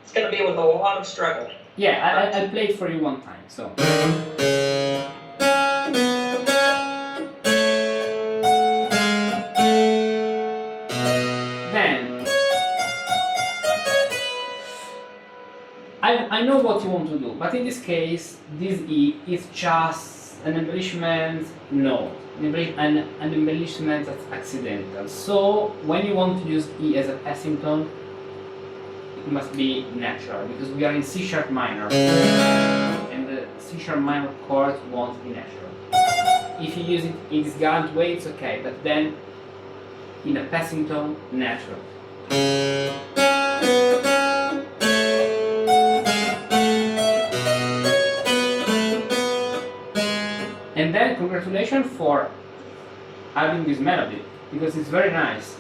It's going to be with a lot of struggle. Yeah, I'll play it for you one time. So. Then I know what you want to do, but in this case, this E is just an embellishment note, an embellishment that's accidental. So when you want to use E as a passing tone, it must be natural, because we are in C sharp minor, and the C sharp minor chord won't be natural. If you use it in this gallant way, it's okay, but then in a passing tone, natural. And then congratulations for adding this melody, because it's very nice.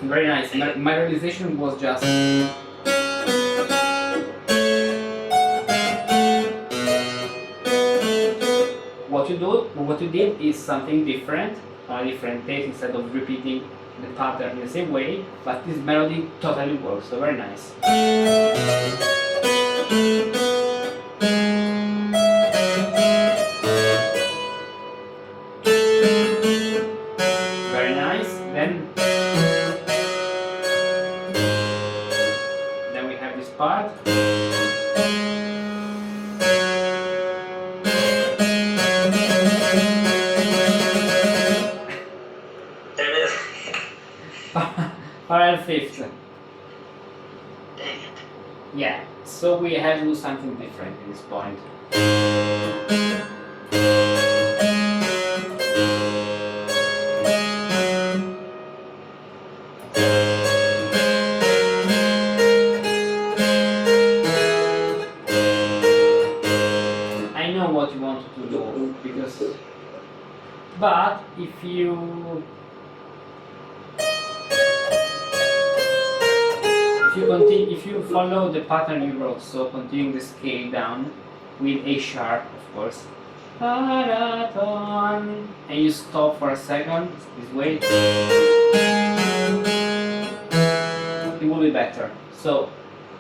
Very nice. My realization was just what you did is something different, a different taste, instead of repeating the pattern in the same way, but this melody totally works, so very nice. Very nice. Then we have this part. Parallel fifth. Dang it. Yeah, so we have to do something different at this point. I know what you want to do, but if you follow the pattern you wrote, so continuing the scale down with A sharp, of course, and you stop for a second this way, it will be better. So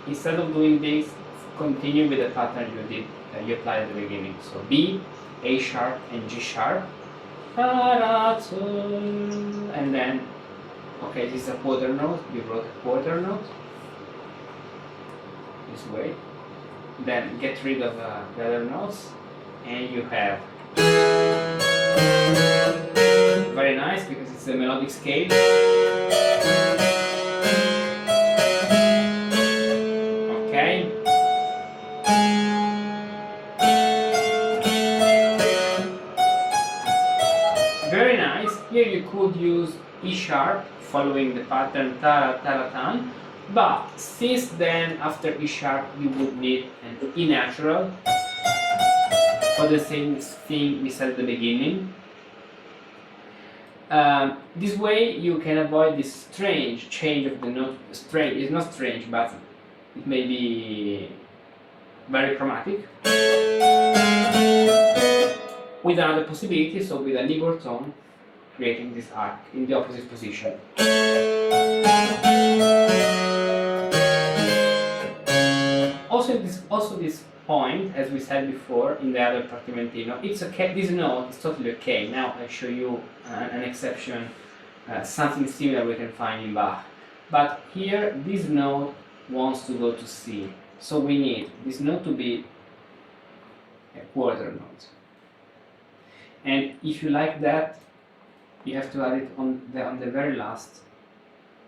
instead of doing this, continue with the pattern you did, you applied at the beginning. So B, A sharp, and G sharp, and then, okay, this is a quarter note. You wrote a quarter note this way. Then get rid of the other notes, and you have very nice, because it's a melodic scale. Okay. Very nice. Here you could use E sharp following the pattern ta-ra-ta-ra-tan, but since then after E sharp you would need an E natural for the same thing we said at the beginning. This way you can avoid this strange change of the note. Strange, it's not strange, but it may be very chromatic. With another possibility, so with a Ligor tone, creating this arc in the opposite position. Also this point, as we said before in the other Partimentino, it's okay, this note is totally okay. Now I show you an exception, something similar we can find in Bach. But here this note wants to go to C, so we need this note to be a quarter note. And if you like that, you have to add it on the very last,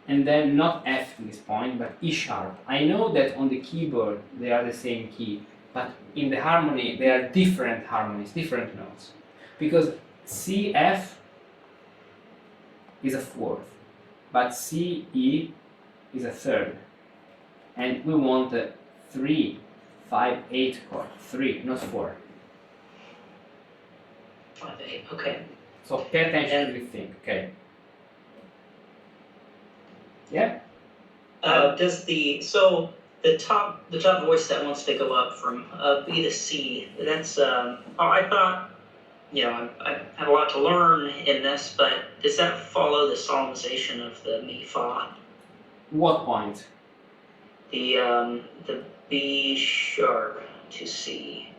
and then not F in this point, but E sharp. I know that on the keyboard they are the same key, but in the harmony they are different harmonies, different notes, because C F is a fourth, but C E is a third, and we want a 3, 5, 8 chord, 3, not 4. 5, 8, okay. So pay attention to this thing, okay? Yeah. Does the top voice that wants to go up from B to C? That's I thought, I have a lot to learn in this, but does that follow the solemnization of the mi fa? What point? The B sharp to C.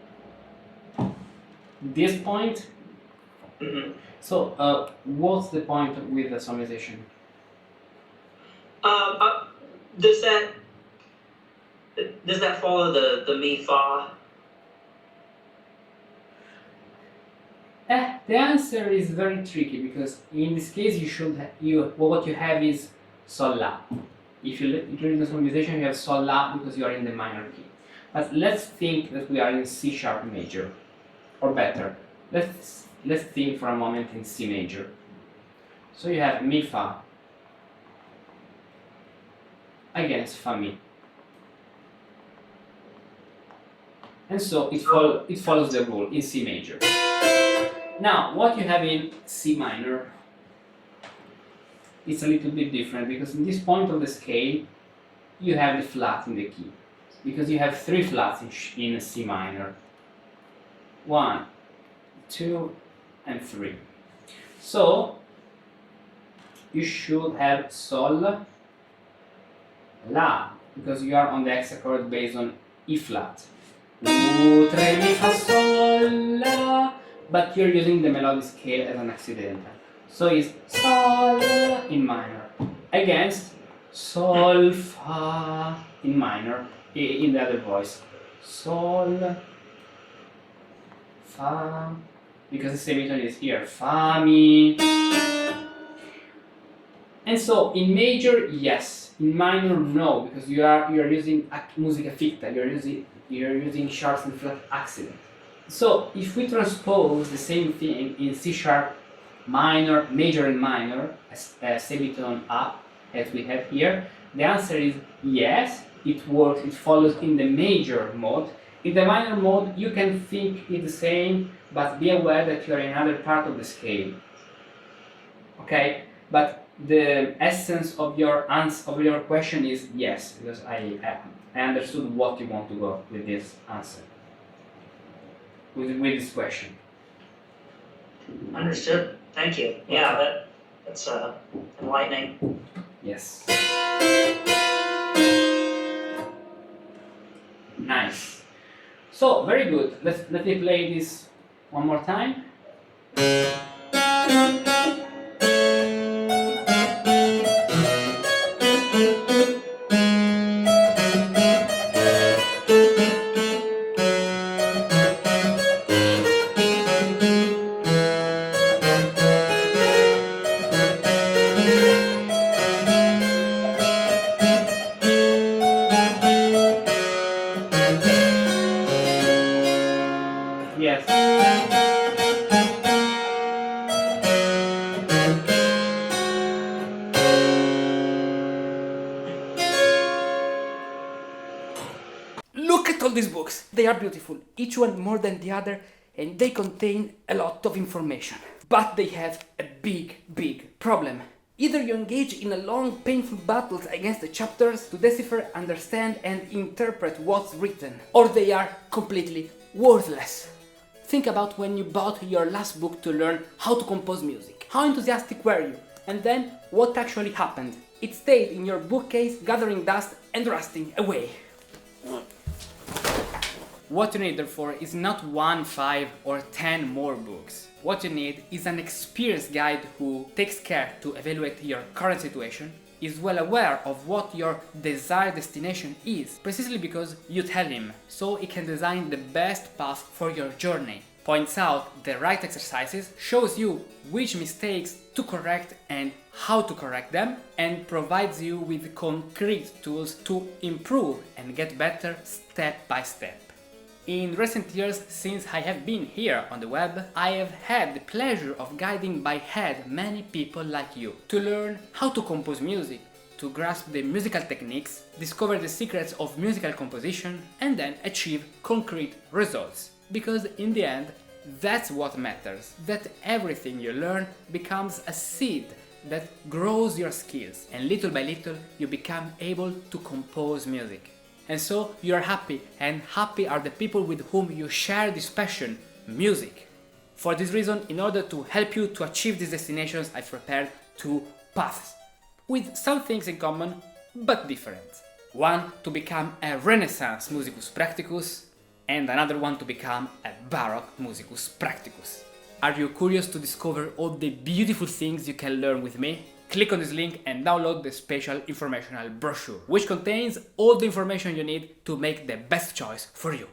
This point? Mm-hmm. So, what's the point with the solmization? Does that follow the mi fa? The answer is very tricky because in this case what you have is sol la. If you during the solmization you have sol la because you are in the minor key. But let's think that we are in C sharp major, or better, let's think for a moment in C major. So you have mi fa against fa mi, and so it follows the rule in C major. Now, what you have in C minor is a little bit different because in this point of the scale you have the flat in the key because you have 3 flats in C minor. 1, 2, and 3. So you should have sol la because you are on the hexachord based on E flat. U, tre, mi, fa, sol, la. But you're using the melodic scale as an accidental. So it's sol in minor against sol fa in minor in the other voice. Sol fa because the semitone is here. Fa mi. And so in major, yes. In minor, no, because you are using musica ficta. You're using sharps and flat accident. So if we transpose the same thing in C sharp minor, major and minor, semitone up, as we have here, the answer is yes, it works, it follows in the major mode. In the minor mode, you can think it's the same, but be aware that you are in another part of the scale. Okay? But the essence of your question is yes, because I understood what you want to go with this answer. With this question. Understood. Thank you. Yeah, that's enlightening. Yes. Nice. So very good. Let me play this one more time. Yes. Look at all these books. They are beautiful, each one more than the other, and they contain a lot of information. But they have a big problem. Either you engage in a long, painful battles against the chapters to decipher, understand, and interpret what's written, or they are completely worthless. Think about when you bought your last book to learn how to compose music. How enthusiastic were you? And then, what actually happened? It stayed in your bookcase, gathering dust and rusting away. What you need, therefore, is not 1, 5, or 10 more books. What you need is an experienced guide who takes care to evaluate your current situation, is well aware of what your desired destination is, precisely because you tell him, so he can design the best path for your journey, points out the right exercises, shows you which mistakes to correct and how to correct them, and provides you with concrete tools to improve and get better step by step. In recent years, since I have been here on the web, I have had the pleasure of guiding by hand many people like you to learn how to compose music, to grasp the musical techniques, discover the secrets of musical composition, and then achieve concrete results. Because in the end, that's what matters, that everything you learn becomes a seed that grows your skills, and little by little you become able to compose music. And so you are happy, and happy are the people with whom you share this passion, music. For this reason, in order to help you to achieve these destinations, I've prepared 2 paths, with some things in common, but different. One to become a Renaissance Musicus Practicus, and another one to become a Baroque Musicus Practicus. Are you curious to discover all the beautiful things you can learn with me? Click on this link and download the special informational brochure, which contains all the information you need to make the best choice for you.